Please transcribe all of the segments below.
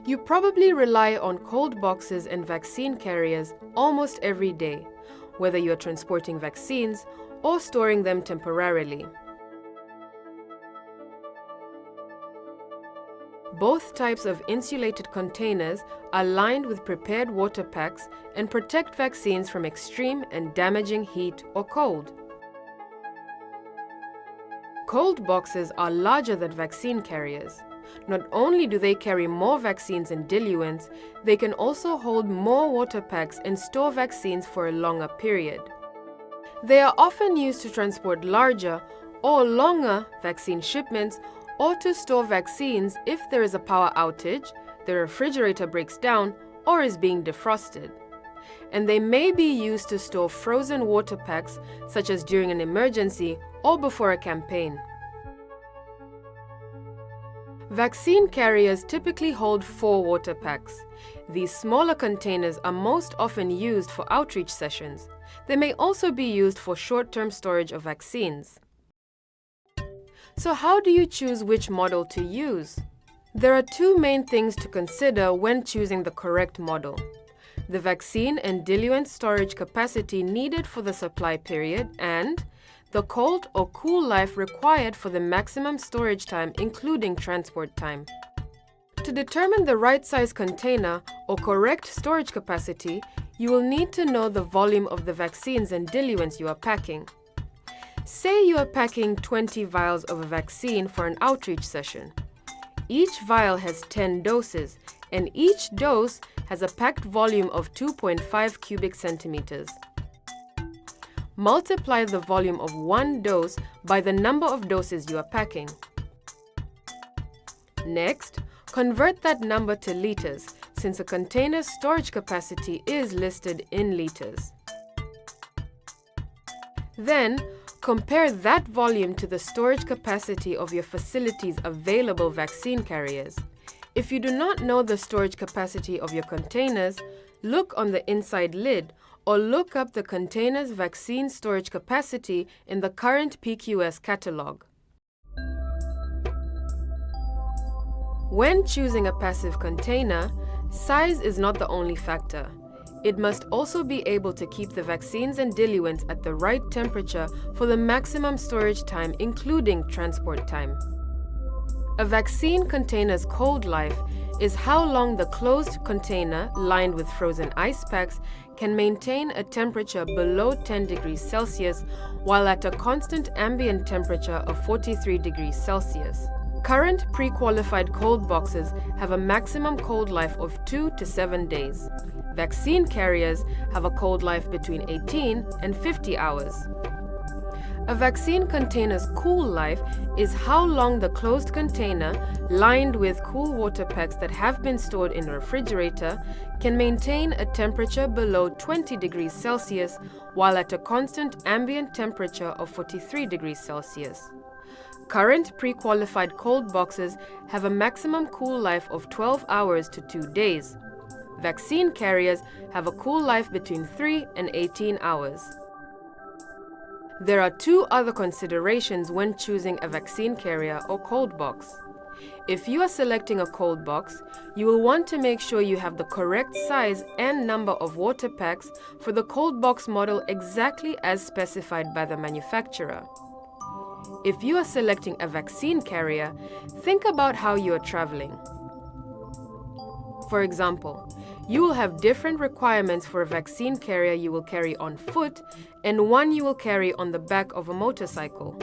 You probably rely on cold boxes and vaccine carriers almost every day, whether you're transporting vaccines or storing them temporarily. Both types of insulated containers are lined with prepared water packs and protect vaccines from extreme and damaging heat or cold. Cold boxes are larger than vaccine carriers. Not only do they carry more vaccines and diluents, they can also hold more water packs and store vaccines for a longer period. They are often used to transport larger or longer vaccine shipments or to store vaccines if there is a power outage, the refrigerator breaks down, or is being defrosted. And they may be used to store frozen water packs, such as during an emergency or before a campaign. Vaccine carriers typically hold 4 water packs. These smaller containers are most often used for outreach sessions. They may also be used for short-term storage of vaccines. So how do you choose which model to use? There are 2 main things to consider when choosing the correct model: the vaccine and diluent storage capacity needed for the supply period and the cold or cool life required for the maximum storage time, including transport time. To determine the right size container or correct storage capacity, you will need to know the volume of the vaccines and diluents you are packing. Say you are packing 20 vials of a vaccine for an outreach session. Each vial has 10 doses, and each dose has a packed volume of 2.5 cubic centimeters. Multiply the volume of one dose by the number of doses you are packing. Next, convert that number to liters, since a container's storage capacity is listed in liters. Then, compare that volume to the storage capacity of your facility's available vaccine carriers. If you do not know the storage capacity of your containers, look on the inside lid or look up the container's vaccine storage capacity in the current PQS catalog. When choosing a passive container, size is not the only factor. It must also be able to keep the vaccines and diluents at the right temperature for the maximum storage time, including transport time. A vaccine container's cold life is how long the closed container, lined with frozen ice packs, can maintain a temperature below 10 degrees Celsius while at a constant ambient temperature of 43 degrees Celsius. Current pre-qualified cold boxes have a maximum cold life of 2 to 7 days. Vaccine carriers have a cold life between 18 and 50 hours. A vaccine container's cool life is how long the closed container, lined with cool water packs that have been stored in a refrigerator, can maintain a temperature below 20 degrees Celsius while at a constant ambient temperature of 43 degrees Celsius. Current pre-qualified cold boxes have a maximum cool life of 12 hours to 2 days. Vaccine carriers have a cool life between 3 and 18 hours. There are 2 other considerations when choosing a vaccine carrier or cold box. If you are selecting a cold box, you will want to make sure you have the correct size and number of water packs for the cold box model exactly as specified by the manufacturer. If you are selecting a vaccine carrier, think about how you are traveling. For example, you will have different requirements for a vaccine carrier you will carry on foot and one you will carry on the back of a motorcycle.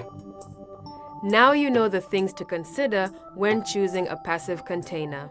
Now you know the things to consider when choosing a passive container.